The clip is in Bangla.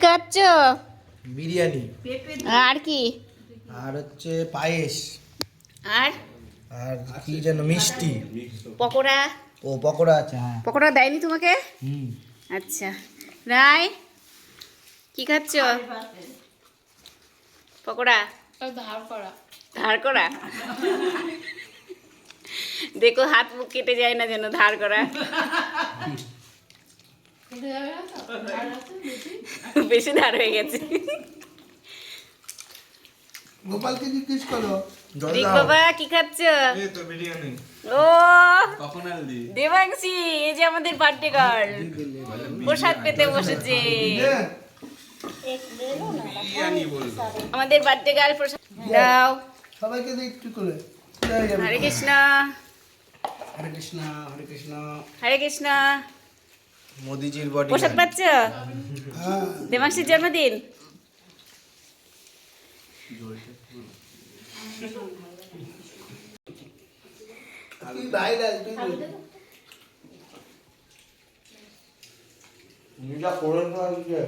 খাচ্ছ? বিরিয়ানি। আর কি? আর হচ্ছে পায়েস। আর আর কি যেন মিষ্টি। পকোড়া। ও পকোড়া আছে, হ্যাঁ। পকোড়া দেয়নি তোমাকে? হুম। আচ্ছা। রায় কি খাচ্ছ? পকোড়া ধার করা। দেখো হাত মুখ কেটে যায় না যেন, ধার করা। বেশি ধার হয়ে গেছে। গোপালকে জিজ্ঞেস করো। রিক বাবা কি খাচ্ছ? এই তো বিরিয়ানি। ও কখন আনলি? দেবাংশী, এই যে আমাদের বার্থডে গার্ল প্রসাদ পেতে বসেছে। বিরিয়ানি বলবো। আমাদের বার্থডে গার্ল প্রসাদ দাও। সবাইকে দিয়ে একটু করে। হরে কৃষ্ণ হরে কৃষ্ণ, হরে কৃষ্ণ। হরে কৃষ্ণ। মোদিজির বডি। প্রসাদ পাচ্ছ? হ্যাঁ। দেবাংশীর জন্মদিন। তুই বাইরে আয়, তুই নিজা করে না আজকে।